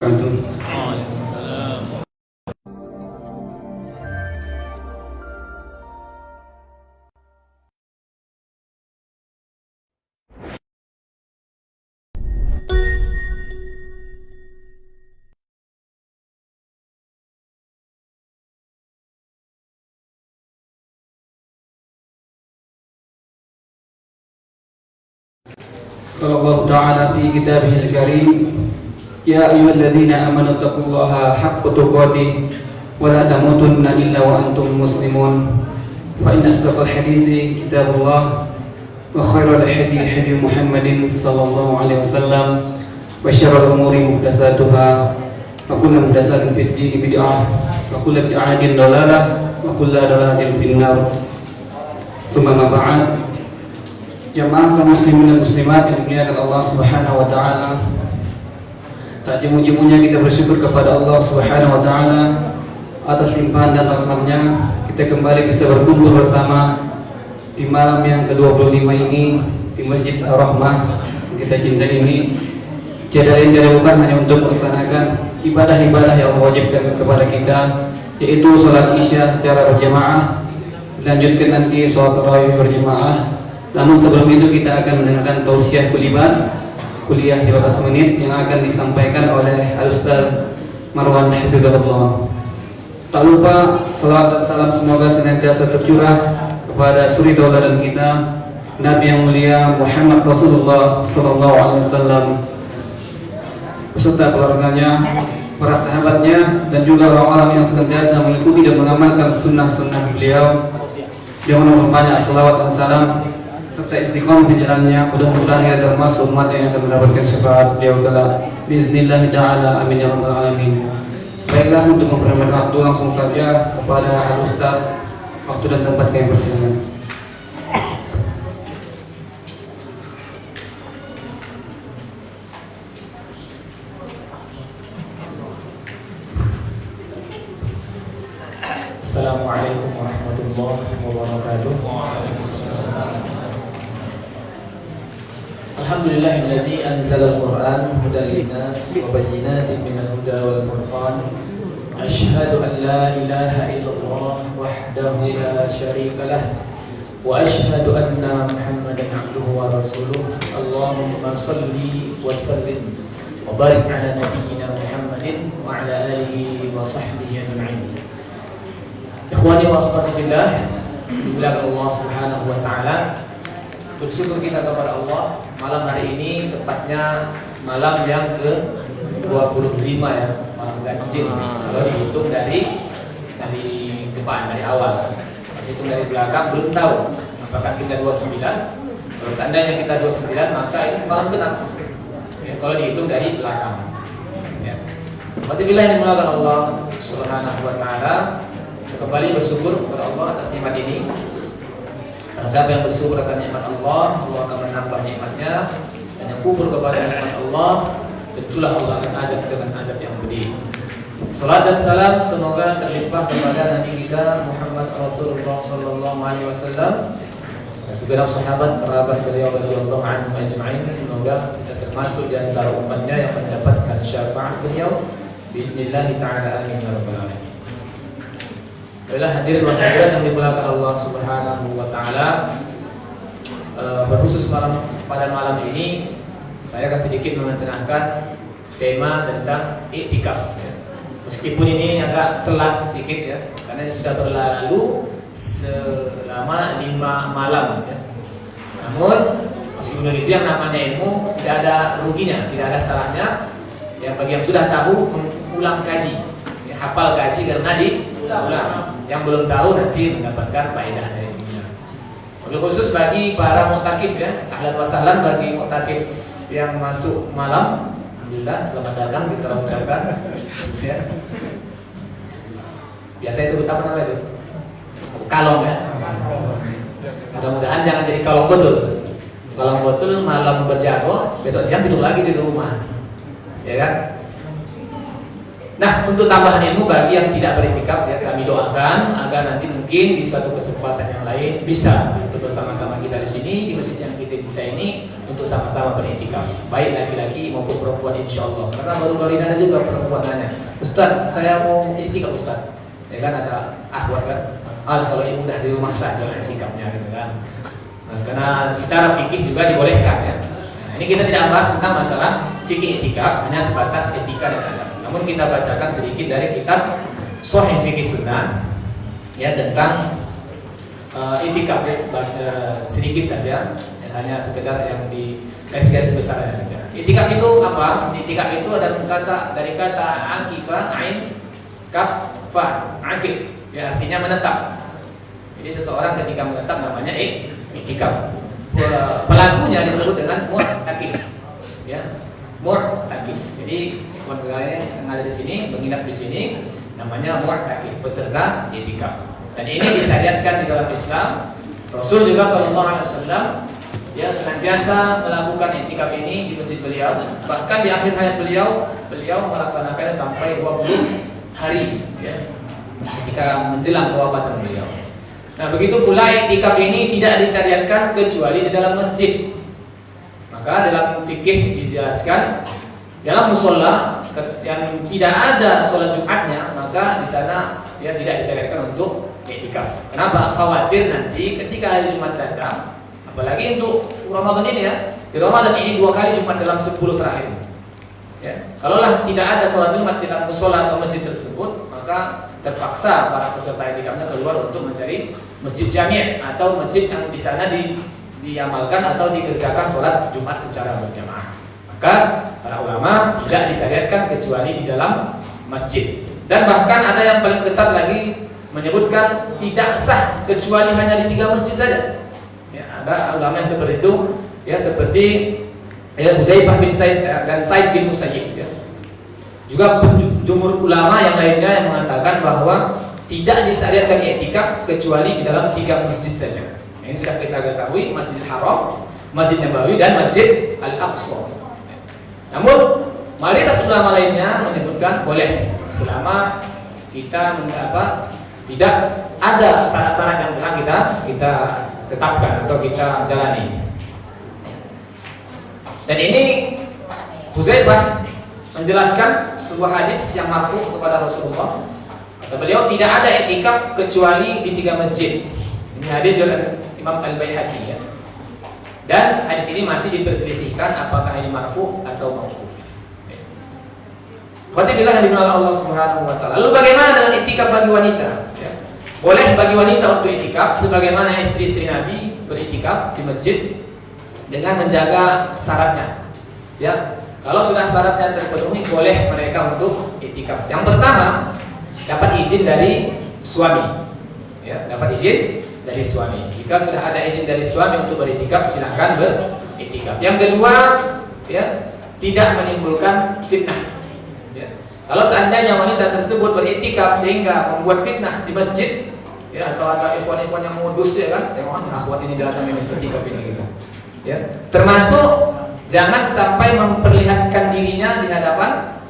قال الله تعالى في كتابه الكريم يا أيها الذين آمنوا اتقوا الله حق تقاته ولا تموتن إلا وأنتم مسلمون فإن أصدق الحديث كتاب الله وخير الهدي هدي محمد صلى الله عليه وسلم وشر الأمور محدثاتها وكل محدثات في الدين بدعة وكل بدعة ضلالة وكل ضلالة في النار ثم ما بعد. Jamaah kaum muslimin dan muslimat yang dimuliakan Allah Subhanahu wa taala. Tak jemu-jemunya kita bersyukur kepada Allah Subhanahu wa taala atas limpahan dan rahmat-Nya kita kembali bisa berkumpul bersama di malam yang ke-25 ini di Masjid Ar-Rahmah yang kita cintai ini. Tiada lain tiada bukan hanya untuk melaksanakan ibadah-ibadah yang Allah wajibkan kepada kita, yaitu salat Isya secara berjamaah, dilanjutkan nanti salat tarawih berjamaah. Namun sebelum itu kita akan mendengarkan tausiah kulibas, kuliah 15 menit yang akan disampaikan oleh Al-Ustaz Marwan Hafizahullah. Tak lupa salawat dan salam semoga senantiasa tercurah kepada suri tauladan kita Nabi yang mulia Muhammad Rasulullah sallallahu alaihi wasallam beserta keluarganya, para sahabatnya dan juga orang-orang yang senantiasa mengikuti dan mengamalkan sunnah-sunnah beliau. Jangan lupa banyak salawat dan salam serta istiqomah di jalannya. Mudah-mudahan kita termasuk umat yang akan mendapatkan syafaat beliau taala biiznillah taala, amin ya rabbal alamin. Baiklah, untuk memperhatikan waktu langsung saja kepada Al-Ustaz, waktu dan tempat kami persilakan. Assalamualaikum warahmatullahi wabarakatuh. Alhamdulillahilladzi anzala al-Qur'an hudan lin-nas wa bayyinatin minal huda wal furqan. Asyhadu an la ilaha illallah wahdahu la syarika lah wa asyhadu anna Muhammadan 'abduhu wa rasuluh. Allahumma shalli wa sallim wa barik ala nabiyyina Muhammadin wa ala alihi wa sahbihi ajma'in. Ikhwani wa akhwati fillah, dimuliakan Allah Subhanahu wa taala. Bersyukur kita kepada Allah malam hari ini, tepatnya malam yang ke-25 ya, malam ganjil. Kalau dihitung dari depan, dari awal. Dihitung dari belakang belum tahu apakah kita 29. Kalau seandainya kita 29 maka ini malam genap. Ya, kalau dihitung dari belakang. Ya. Alhamdulillah yang dimulakan Allah Subhanahu wa taala. Kembali bersyukur kepada Allah atas nikmat ini. Karena siapa yang bersyukur akan nikmat Allah, Allah akan menambah nikmatnya. Dan yang kufur kepada nikmat Allah, tentulah Allah akan azab dengan azab yang pedih. Salat dan salam semoga terlimpah kepada Nabi kita Muhammad Rasulullah sallallahu alaihi wasallam, dan segenap sahabat kerabat beliau radhiyallahu anhum ajma'in. Semoga kita termasuk di antara umatnya yang mendapatkan syafaat beliau bismillah taala, amin ya rabbal alamin. Baiklah hadirin wa hadirat yang dimuliakan Allah Subhanahu wa taala. Berkhusus pada malam ini saya akan sedikit mengenalkan tema tentang iktikaf ya. Meskipun ini agak telat sedikit ya, karena ini sudah berlalu selama 5 malam ya. Namun meskipun itu yang namanya ilmu tidak ada ruginya, tidak ada salahnya ya bagi yang sudah tahu mengulang kaji ya, hafal kaji karena diulang. Yang belum tahu nanti mendapatkan faedah dari dunia. Wabil khusus bagi para mu'takif ya, ahlan wa sahlan bagi mu'takif yang masuk malam. Alhamdulillah selamat datang kita ucapkan ya. Biasanya sebut apa namanya itu? Kalong ya. Mudah-mudahan jangan jadi kalong betul. Kalong betul malam berjadwal, besok siang tidur lagi di rumah. Ya kan? Nah, untuk tambahan ilmu bagi yang tidak beriktikaf ya, kami doakan agar nanti mungkin di suatu kesempatan yang lain bisa untuk bersama-sama kita di sini di masjid yang kita ini untuk sama-sama beriktikaf, baik laki-laki maupun perempuan insyaallah. Karena baru-baru ini ada juga perempuan nanya, Ustaz, saya mau iktikaf Ustaz. Ya kan ada akhwat kan, kalau ibu udah di rumah saja iktikafnya gitu kan. Nah, karena secara fikih juga dibolehkan ya. Nah, ini kita tidak bahas tentang masalah fikih iktikaf, hanya sebatas etika dan adab. Namun kita bacakan sedikit dari kitab Shahih Fiqih Sunnah ya tentang iktikaf ya, sedikit saja ya, hanya sekedar yang di garis-garis besar saja. Iktikaf itu apa? Iktikaf itu ada kata dari kata akifa, ain, kaf, fa, akif ya artinya menetap. Jadi seseorang ketika menetap namanya iktikaf. Pelakunya disebut dengan mu'takif ya, mu'takif. Jadi yang ada di sini menginap di sini namanya mu'takif, peserta iktikaf. Dan ini disyariatkan di dalam Islam. Rasul juga sallallahu alaihi wasallam ya senantiasa melakukan iktikaf ini di masjid beliau. Bahkan di akhir hayat beliau melaksanakannya sampai 20 hari ya, ketika menjelang kewafatan beliau. Nah, begitu pula iktikaf ini tidak disyariatkan kecuali di dalam masjid. Maka dalam fikih dijelaskan dalam musola yang tidak ada sholat Jumatnya, maka di sana dia tidak disyariatkan untuk iktikaf. Kenapa? Khawatir nanti ketika hari Jumat datang, apalagi untuk Ramadan ini ya, di Ramadan ini 2 kali Jumat dalam 10 terakhir. Ya, kalaulah tidak ada sholat Jumat di dalam musola atau masjid tersebut, maka terpaksa para peserta iktikafnya keluar untuk mencari masjid jami' atau masjid yang di sana diamalkan atau dikerjakan sholat Jumat secara berjamaah. Maka para ulama tidak disyariatkan kecuali di dalam masjid. Dan bahkan ada yang paling ketat lagi menyebutkan tidak sah kecuali hanya di 3 masjid saja. Ya, ada ulama yang seperti itu, ya seperti Huzaifah bin Said dan Said bin Musayyib. Ya. Juga jumhur ulama yang lainnya yang mengatakan bahwa tidak disyariatkan iktikaf kecuali di dalam 3 masjid saja. Ini sudah kita ketahui, Masjidil Haram, Masjid Nabawi dan Masjid Al-Aqsa. Namun mayoritas ulama lainnya menyebutkan boleh selama kita tidak ada syarat-syarat yang telah kita tetapkan atau kita jalani. Dan ini Huzaifah menjelaskan sebuah hadis yang marfu kepada Rasulullah. Kata beliau tidak ada iktikaf kecuali di 3 masjid. Ini hadis dari Imam Al-Baihaqi ya. Dan hadis ini masih diperselisihkan apakah ini marfu atau mauquf. Khotibullah yang dimulai Allah Subhanahu wa taala. Lalu bagaimana dengan iktikaf bagi wanita? Ya. Boleh bagi wanita untuk iktikaf sebagaimana istri-istri Nabi beriktikaf di masjid dengan menjaga syaratnya. Ya. Kalau sudah syaratnya terpenuhi, boleh mereka untuk iktikaf. Yang pertama, dapat izin dari suami. Ya, dapat izin dari suami. Jika sudah ada izin dari suami untuk beriktikaf, silakan beriktikaf. Yang kedua, ya, tidak menimbulkan fitnah. Ya. Kalau seandainya wanita tersebut beriktikaf sehingga membuat fitnah di masjid, ya, atau ada ikhwan-ikhwan yang modus ya kan, tengok akhwat ini datang ini beriktikaf ini gitu. Ya, termasuk jangan sampai memperlihatkan dirinya di hadapan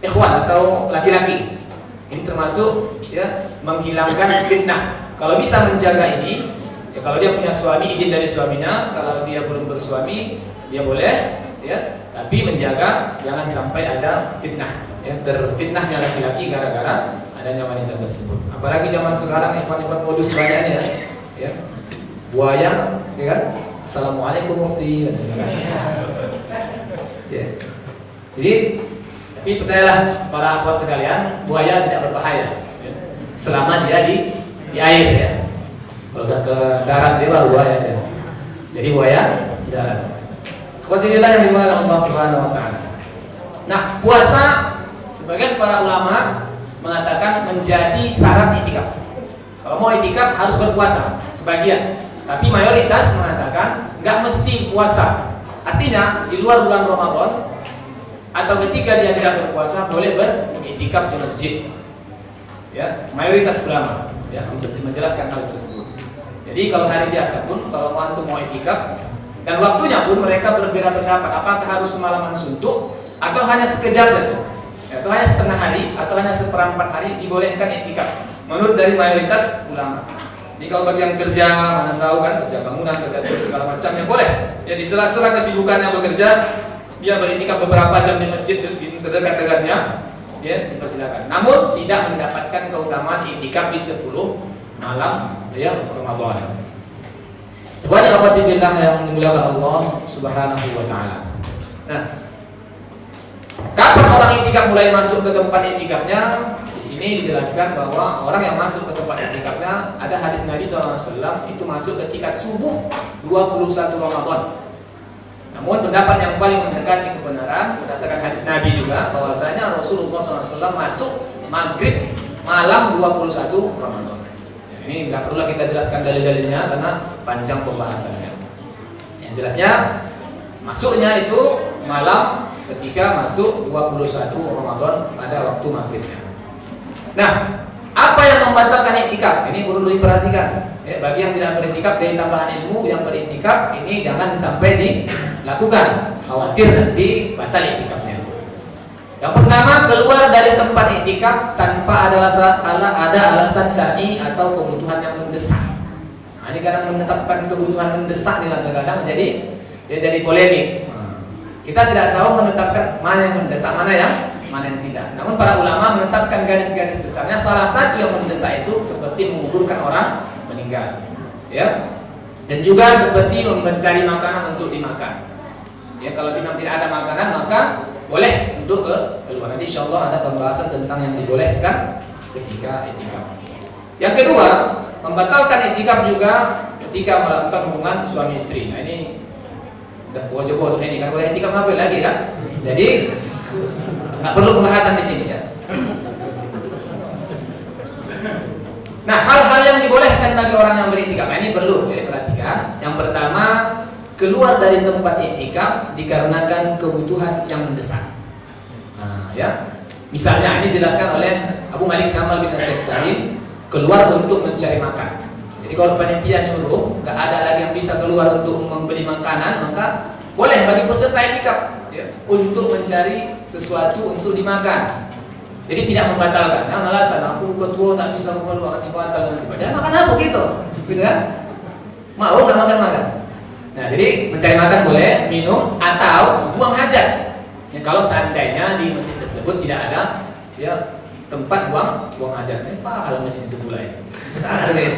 ikhwan atau laki-laki. Ini termasuk ya menghilangkan fitnah. Kalau bisa menjaga ini, ya kalau dia punya suami izin dari suaminya, kalau dia belum bersuami dia boleh, ya. Tapi menjaga jangan sampai ada fitnah, ya terfitnahnya laki-laki gara-gara adanya wanita tersebut. Apalagi zaman sekarang ikhwan-ikhwan modus banyak ya. Buaya, ya kan? Assalamualaikum mufti. Ya. Jadi, tapi percayalah para akhwat sekalian, buaya tidak berbahaya ya. Selama dia di air ya. Kalau udah ke darat dia baru buaya ya. Jadi buaya di darat. Akhwatillah yang dimulai Allah Subhanahu wa taala. Nah, puasa sebagian para ulama mengatakan menjadi syarat iktikaf. Kalau mau iktikaf harus berpuasa sebagian. Tapi mayoritas mengatakan nggak mesti puasa. Artinya di luar bulan Ramadan atau ketika dia tidak berpuasa boleh beriktikaf di masjid. Ya, mayoritas ulama ya untuk menjelaskan hal tersebut. Jadi kalau hari biasa pun kalau antum mau iktikaf dan waktunya pun mereka berbeda pendapat apakah harus semalaman suntuk atau hanya sekejap saja. Atau hanya setengah hari hari atau hanya seperempat hari dibolehkan iktikaf menurut dari mayoritas ulama. Jadi kalau bagi yang kerja, mana tahu kan, kerja bangunan, kerja segala macam ya boleh. Ya di sela-sela kesibukannya bekerja, dia beriktikaf beberapa jam di masjid di terdekat-dekatnya, ya dipersilakan. Namun tidak mendapatkan keutamaan iktikaf di 10 malam ya Ramadan. Ikhwani akhwati fillah yang dimuliakan Allah Subhanahu wa taala. Nah, kapan orang iktikaf mulai masuk ke tempat iktikafnya? Di sini dijelaskan bahwa orang yang masuk ke tempat iktikafnya ada hadis Nabi SAW itu masuk ketika subuh 21 Ramadan. Namun pendapat yang paling mendekati kebenaran berdasarkan hadis Nabi juga bahwasanya Rasulullah SAW masuk maghrib malam 21 Ramadan. Ini nggak perlu kita jelaskan dalil-dalilnya karena panjang pembahasannya. Yang jelasnya masuknya itu malam ketika masuk 21 Ramadan pada waktu maghribnya. Nah, apa yang membatalkan iktikaf? Ini perlu diperhatikan. Ya, bagi yang tidak beriktikaf dari tambahan ilmu, yang beriktikaf ini jangan sampai dilakukan. Khawatir nanti batal iktikafnya. Yang pertama, keluar dari tempat iktikaf tanpa ada alasan syar'i atau kebutuhan yang mendesak. Nah, ini kadang menetapkan kebutuhan mendesak nih kadang-kadang jadi polemik. Kita tidak tahu menetapkan mana yang mendesak, mana yang tidak. Namun para ulama menetapkan garis-garis besarnya. Salah satu yang mendesak itu seperti menguburkan orang meninggal, ya. Dan juga seperti mencari makanan untuk dimakan. Ya, kalau memang tidak ada makanan maka boleh untuk keluar. Nanti insyaallah ada pembahasan tentang yang dibolehkan ketika iktikaf. Yang kedua, membatalkan iktikaf juga ketika melakukan hubungan suami istri. Nah ini udah bodoh ini kan, boleh iktikaf sampai lagi kan? Jadi nggak perlu pembahasan di sini ya. Nah, hal-hal yang dibolehkan bagi orang yang beriktikaf ini perlu ya, perhatikan. Yang pertama, keluar dari tempat iktikaf dikarenakan kebutuhan yang mendesak. Nah, ya. Misalnya ini dijelaskan oleh Abu Malik Kamal bin As-Sa'id, keluar untuk mencari makan. Jadi kalau panitia nyuruh, nggak ada lagi yang bisa keluar untuk membeli makanan, maka boleh bagi peserta iktikaf ya, untuk mencari sesuatu untuk dimakan. Jadi tidak membatalkan. Nah, alasan aku ketua tak bisa keluar batal dan ibadah. Makan apa gitu kan? Mau nggak makan? Nah, jadi mencari makan boleh, minum atau buang hajat. Ya, kalau seandainya di masjid tersebut tidak ada ya tempat buang hajat. Kalau masjid itu mulai. Ada guys.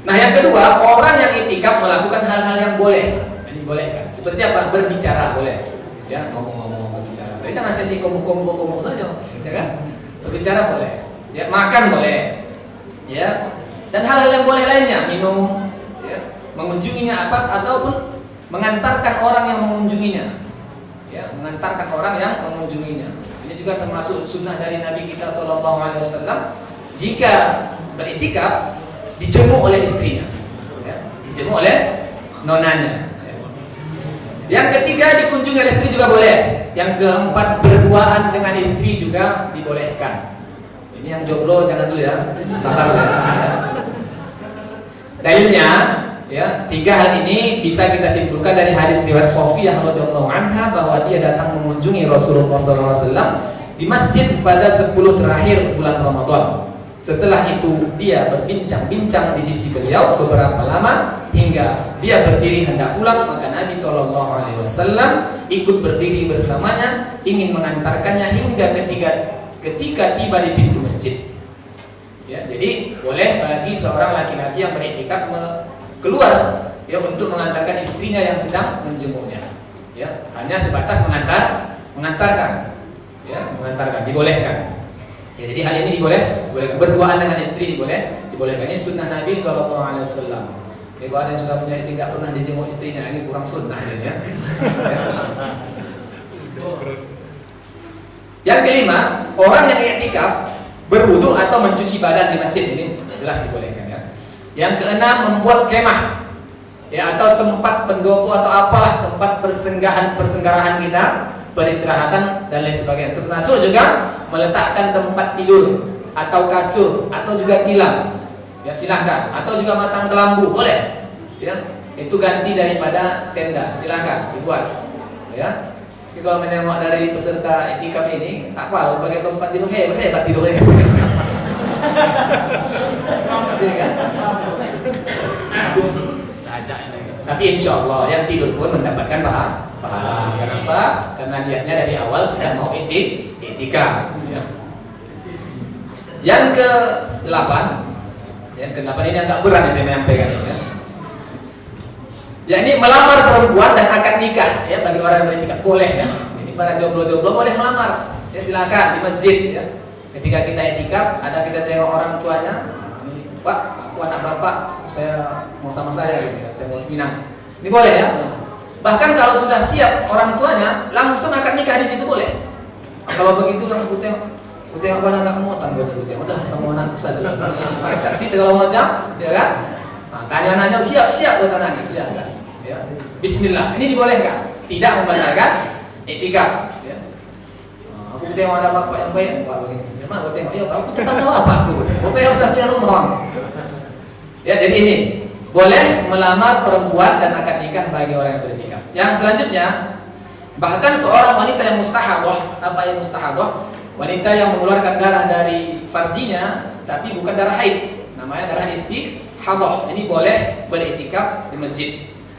Nah, yang kedua, orang yang iktikaf melakukan hal-hal yang boleh. Ini boleh kan? Seperti apa? Berbicara boleh. Ya, ngomong-ngomong berbicara. Berarti jangan sesi komuk saja, ya kan? Berbicara boleh. Ya, makan boleh. Ya. Dan hal-hal yang boleh lainnya, minum, mengunjunginya apa ataupun mengantarkan orang yang mengunjunginya, ya, mengantarkan orang yang mengunjunginya. Ini juga termasuk sunnah dari Nabi kita SAW. Jika beriktikaf dijenguk oleh istrinya, ya, dijenguk oleh nonanya. Yang ketiga, dikunjungi oleh istri juga boleh. Yang keempat, berduaan dengan istri juga dibolehkan. Ini yang jomblo jangan dulu ya, sabar ya. Dalilnya ya, tiga hal ini bisa kita simpulkan dari hadis riwayat Sofiyah radhiyallahu anha bahwa dia datang mengunjungi Rasulullah SAW di masjid pada 10 terakhir bulan Ramadan. Setelah itu dia berbincang-bincang di sisi beliau beberapa lama hingga dia berdiri hendak pulang, maka Nabi SAW ikut berdiri bersamanya ingin mengantarkannya hingga ketika tiba di pintu masjid. Ya, jadi boleh bagi seorang laki-laki yang beriktikaf keluar ya untuk mengantarkan istrinya yang sedang menjenguknya. Ya, hanya sebatas mengantarkan. Ya, mengantarkan dibolehkan. Ya, jadi hal ini dibolehkan. Berduaan dengan istri dibolehkan. Ini sunnah Nabi SAW. Jadi kalau ada yang sudah punya istri nggak pernah dijenguk istrinya, ini kurang sunnah ya. Yang kelima, orang yang iktikaf berwudu atau mencuci badan di masjid, ini jelas dibolehkan ya. Yang keenam, membuat kemah ya, atau tempat pendopo atau apalah tempat persenggarahan kita, peristirahatan dan lain sebagainya. Termasuk juga meletakkan tempat tidur atau kasur atau juga tilam. Ya silahkan. Atau juga masang kelambu boleh. Ya, itu ganti daripada tenda. Silahkan dibuat. Ya. Jadi kalau menengok dari peserta itikaf ini, apa? Pakai tempat tidur hebat tidurnya. Tapi insya Allah yang tidur pun mendapatkan pahala. Kenapa? Karena niatnya dari awal sudah mau itikaf. Yang ke-8, ini agak berat yang saya menyampaikan ini. Ya ini melamar perempuan dan akad nikah ya bagi orang yang beritikaf boleh ya. Ini para jomblo-jomblo boleh melamar. Ya silakan di masjid ya. Ketika kita itikaf, ada kita tengok orang tuanya, Pak, aku anak bapak, saya mau sama saya gitu ya. Saya mau minang. Ini boleh ya. Bahkan kalau sudah siap orang tuanya, langsung akad nikah di situ boleh. Kalau begitu yang aku tengok kan agak muatan gue tengok dah sama anakku saja. Saksi segala macam, ya kan? Nah, tanya-nanya siap buat anaknya sudah kan? Ya. Bismillah. Ini dibolehkan? Tidak membatalkan itikaf. Ya. Nah, aku tengok ada bapak yang baik, Pak begini. Gimana aku tengok? Ya, aku tetangga apa aku? Bapak yang punya rumah. Ya, jadi ini boleh melamar perempuan dan akad nikah bagi orang yang beritikaf. Yang selanjutnya, bahkan seorang wanita yang mustahadah, apa yang mustahadah? Wanita yang mengeluarkan darah dari farjinya, tapi bukan darah haid, namanya darah istihadah. Ini boleh beritikaf di masjid.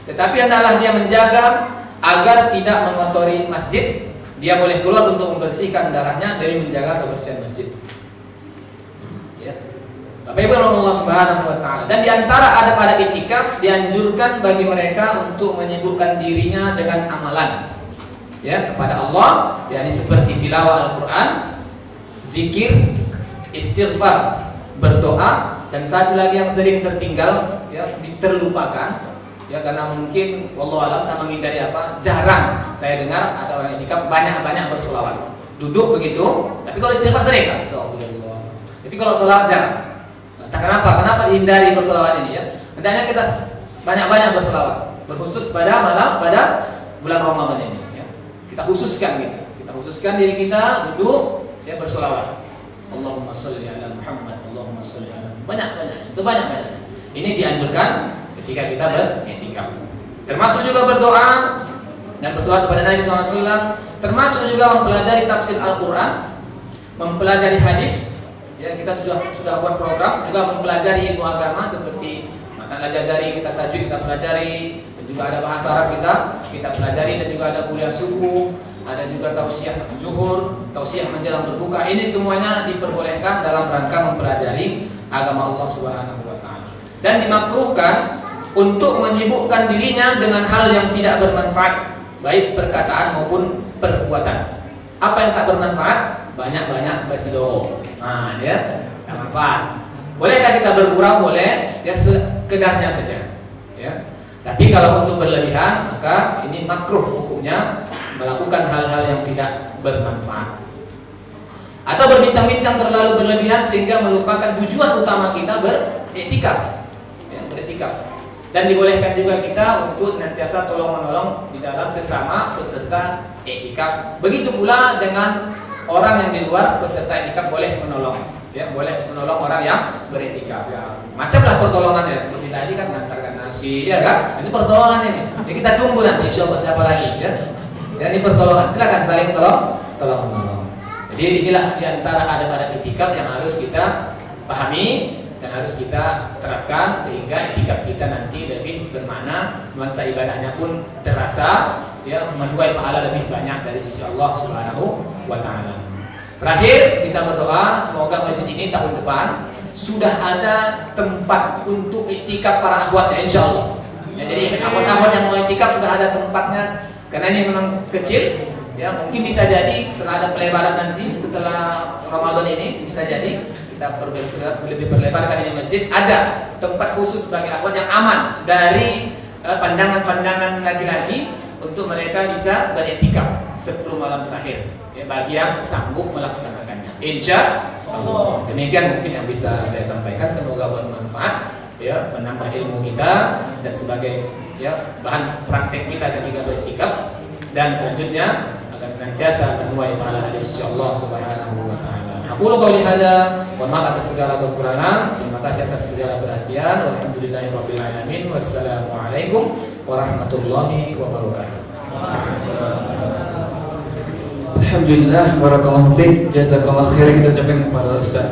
Tetapi hendaklah dia menjaga agar tidak mengotori masjid. Dia boleh keluar untuk membersihkan darahnya dari menjaga kebersihan masjid. Ya. Bapak Ibu Allah Subhanahu wa taala. Dan di antara adab pada itikaf dianjurkan bagi mereka untuk menyibukkan dirinya dengan amalan. Ya, kepada Allah, yakni seperti tilawah Al-Qur'an, zikir, istighfar, berdoa, dan satu lagi yang sering tertinggal ya, terlupakan. Ya karena mungkin wallahu alam tak menghindari apa? Jarang saya dengar ada orang itikaf banyak-banyak bersolawat. Duduk begitu, tapi kalau istighfar sering astagfirullah. Tapi kalau sholawat jarang. Entah kenapa? Kenapa dihindari bersolawat ini ya? Hendaknya kita banyak-banyak bersolawat, berkhusus pada malam pada bulan Ramadan ini ya. Kita khususkan gitu. Kita khususkan diri kita duduk saya bersolawat. Allahumma shalli ala Muhammad, Allahumma shalli ala banyak-banyak, sebanyak-banyaknya. Ini dianjurkan ketika kita beritikaf. Termasuk juga berdoa dan bersolawat kepada Nabi SAW. Termasuk juga mempelajari tafsir Al-Quran, mempelajari hadis. Ya, kita sudah buat program juga mempelajari ilmu agama seperti matan al-jazari kita tajwid kita pelajari, dan juga ada bahasa Arab kita pelajari, dan juga ada kuliah subuh, ada juga tausiah zuhur, tausiah menjelang berbuka. Ini semuanya diperbolehkan dalam rangka mempelajari agama Allah Subhanahu wa taala. Dan dimakruhkan untuk menyibukkan dirinya dengan hal yang tidak bermanfaat, baik perkataan maupun perbuatan. Apa yang tak bermanfaat? Banyak-banyak bersidoro. Nah, dia tak manfaat. Bolehkah kita bergurau? Boleh, ya sekedarnya saja. Ya. Tapi kalau untuk berlebihan, maka ini makruh hukumnya melakukan hal-hal yang tidak bermanfaat. Atau berbincang-bincang terlalu berlebihan sehingga melupakan tujuan utama kita beriktikaf. Ya, beriktikaf. Dan dibolehkan juga kita untuk senantiasa tolong-menolong di dalam sesama peserta iktikaf. Begitu pula dengan orang yang di luar peserta iktikaf boleh menolong. Ya, boleh menolong orang yang beriktikaf. Ya, macamlah pertolongannya seperti tadi kan mengantarkan nasi, ya kan? Ini pertolongan ini. Jadi kita tunggu nanti insyaallah siapa lagi ya. Ya, ini pertolongan. Silakan saling tolong-menolong. Jadi inilah diantara adab-adab iktikaf yang harus kita pahami dan harus kita terapkan sehingga iktikaf kita nanti lebih bermakna, nuansa ibadahnya pun terasa, ya menuai pahala lebih banyak dari sisi Allah Subhanahu wa taala. Terakhir kita berdoa semoga masjid ini tahun depan sudah ada tempat untuk iktikaf para akhwat ya insyaallah. Ya, jadi akhwat-akhwat yang mau iktikaf sudah ada tempatnya karena ini memang kecil. Ya, mungkin bisa jadi setelah ada pelebaran nanti setelah Ramadan ini bisa jadi kita lebih perlebarkan ini masjid, ada tempat khusus bagi akhwat yang aman dari pandangan-pandangan laki-laki untuk mereka bisa beriktikaf 10 malam terakhir ya, bagi yang sanggup melaksanakannya. Insya Allah. Demikian mungkin yang bisa saya sampaikan, semoga bermanfaat ya, menambah ilmu kita dan sebagai ya bahan praktek kita ketika beriktikaf, dan selanjutnya akan senantiasa menuai pahala dari sisi Allah Subhanahu wa taala. Aku qouli hada, mohon maaf atas segala kekurangan, terima kasih atas segala perhatian. Walhamdulillahirabbil alamin. Wassalamualaikum warahmatullahi wabarakatuh. Alhamdulillah, barakallahu fiik, jazakallahu khairan kita ucapkan kepada Ustaz